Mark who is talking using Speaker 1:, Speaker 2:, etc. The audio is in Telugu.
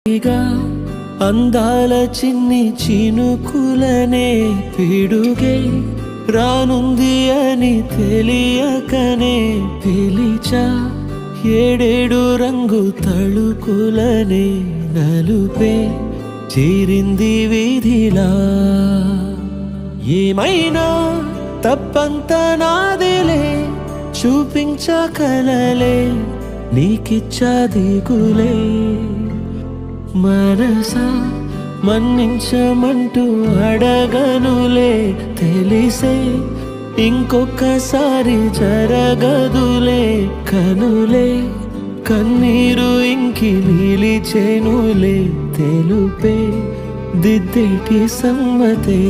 Speaker 1: ఇగా అందాల చిన్ని చినుకులనే పిడుగే రానుంది అని తెలియకనే పిలిచా ఏడేడు రంగు తళుకులనే నలుపే చేరింది వీధిలా ఏమైనా తప్పంత నాదిలే చూపించకలలే నీకిచ్చా దిగులే మనసా మన్నించమంటూ అడగనులే తెలిసే ఇంకొకసారి జరగదులే కనులే కన్నీరు ఇంకి నిలిచేనులే తెలుపే దిద్దేటి సమ్మతే